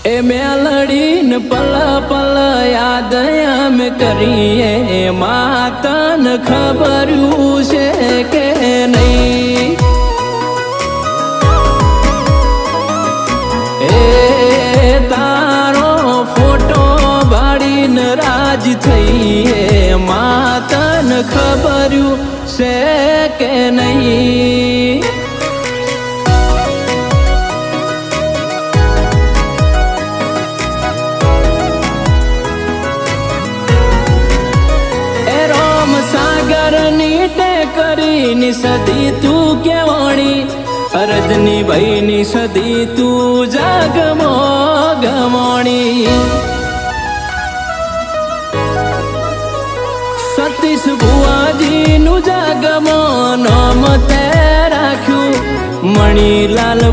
એ મેલડીને પલ પલ યાદ અમે કરીએ માતન ખબર્યું છે કે નહીં એ તારો ફોટો બાળીને રાજ થઈએ માતન ખબર્યું છે કે નહીં ટેકરીની સદી તું કેવાણી અરજની ભાઈની સદી તું જાગમો ગમોણી સતીશ ભુવાજીનું જાગમો નામ તે રાખ્યું મણીલાલ